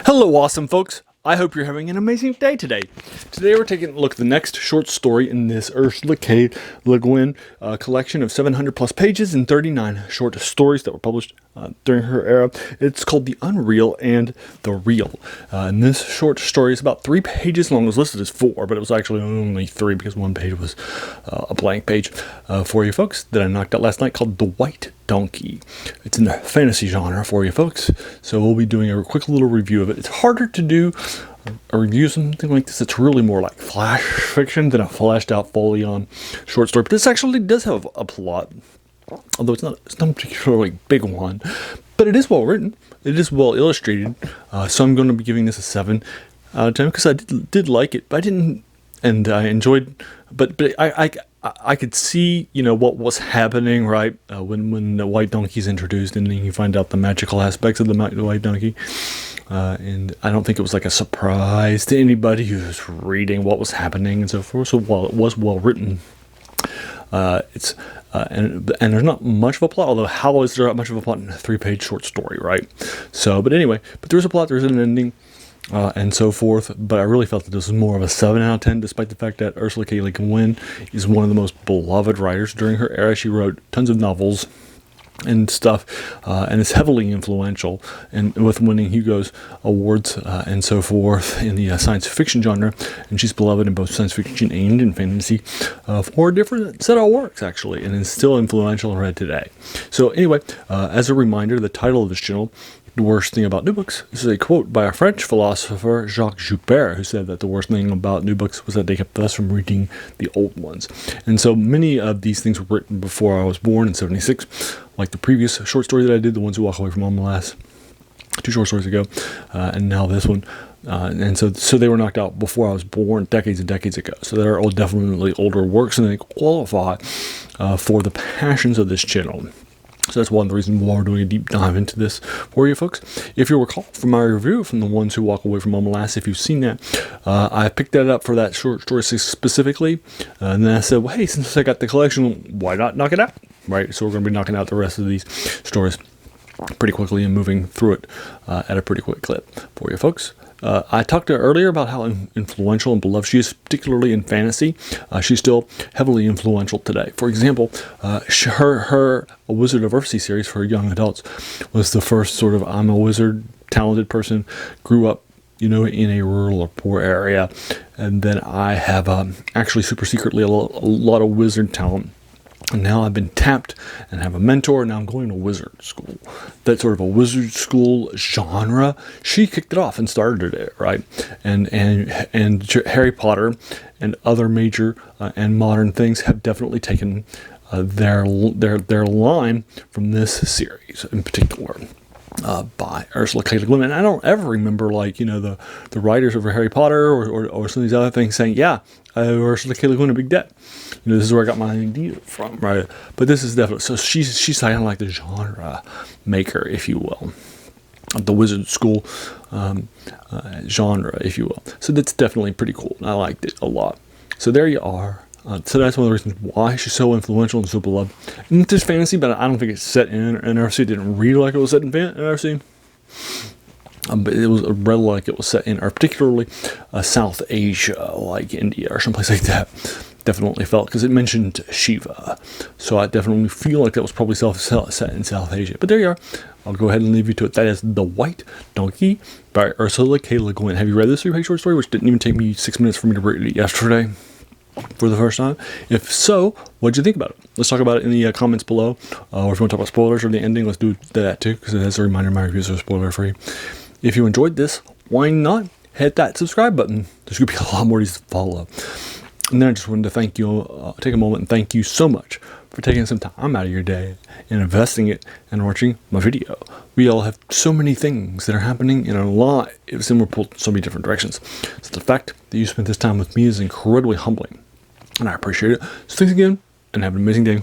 Hello, awesome folks. I hope you're having an amazing day today. Today we're taking a look at the next short story in this Ursula K. LeGuin collection of 700 plus pages and 39 short stories that were published during her era. It's called The Unreal and the Real. And this short story is about 3 pages long. It was listed as 4, but it was actually only 3 because one page was a blank page for you folks that I knocked out last night, called The White Donkey. It's in the fantasy genre for you folks, so we'll be doing a quick little review of it. It's harder to do a review of something like this. It's really more like flash fiction than a fleshed out fully on short story, but this actually does have a plot, although it's not a particularly big one, but it is well written, it is well illustrated, so I'm going to be giving this a 7 out of 10 because I did like it, but I didn't, and I enjoyed, but I could see, what was happening, right, when the white donkey is introduced, and then you find out the magical aspects of the white donkey, and I don't think it was like a surprise to anybody who was reading what was happening and so forth. So while it was well written, it's and there's not much of a plot, although how is there not much of a plot in a 3-page short story, right? So, but anyway, there's a plot, there's an ending, and so forth, but I really felt that this was more of a 7 out of 10, despite the fact that Ursula K. Guin is one of the most beloved writers during her era. She wrote tons of novels and stuff, and is heavily influential, and with winning Hugo's awards and so forth in the science fiction genre, and she's beloved in both science fiction and in fantasy for a different set of works, actually, and is still influential and read today. So anyway, as a reminder, the title of this channel, The Worst Thing About New Books, this is a quote by a French philosopher, Jacques Joubert, who said that the worst thing about new books was that they kept us from reading the old ones. And so many of these things were written before I was born in 76, like the previous short story that I did, The Ones Who Walk Away from Mom last 2 short stories ago, and now this one. And so they were knocked out before I was born, decades and decades ago. So they're all definitely older works, and they qualify for the passions of this channel. So that's one of the reasons why we're doing a deep dive into this for you folks. If you recall from my review from The Ones Who Walk Away from Mom last, if you've seen that, I picked that up for that short story specifically. And then I said, well, hey, since I got the collection, why not knock it out? Right? So we're going to be knocking out the rest of these stories pretty quickly and moving through it at a pretty quick clip for you folks. I talked to her earlier about how influential and beloved she is, particularly in fantasy. She's still heavily influential today. For example, her A Wizard of Earthsea series for young adults was the first sort of I'm a wizard, talented person, grew up, in a rural or poor area, and then I have actually super secretly a lot of wizard talent. And now I've been tapped and have a mentor, and now I'm going to wizard school. That sort of a wizard school genre, she kicked it off and started it, right? And Harry Potter and other major and modern things have definitely taken their line from this series in particular. By Ursula K. LeGuin. And I don't ever remember, the writers of Harry Potter or some of these other things saying, yeah, Ursula K. LeGuin, a big debt. This is where I got my idea from, right? But this is definitely, so she's kind of like the genre maker, if you will, of the wizard school genre, if you will. So that's definitely pretty cool. I liked it a lot. So there you are. So that's one of the reasons why she's so influential and so beloved. And it's just fantasy, but I don't think it's set in NFC. It didn't read like it was set in NFC. But it was read like it was set in, or particularly South Asia, like India or someplace like that. Definitely felt, because it mentioned Shiva. So I definitely feel like that was probably set in South Asia. But there you are. I'll go ahead and leave you to it. That is The White Donkey by Ursula K. LeGuin. Have you read this 3-page short story, which didn't even take me 6 minutes for me to read it yesterday for the first time? If so, what did you think about it? Let's talk about it in the comments below. Or if you want to talk about spoilers or the ending, let's do that too, because as a reminder, my reviews are spoiler free. If you enjoyed this, why not hit that subscribe button? There's going to be a lot more of these to follow. And then I just wanted to thank you, take a moment and thank you so much for taking some time out of your day and investing it and watching my video. We all have so many things that are happening in our lives, and we're pulled in so many different directions. So the fact that you spent this time with me is incredibly humbling, and I appreciate it. So thanks again, and have an amazing day.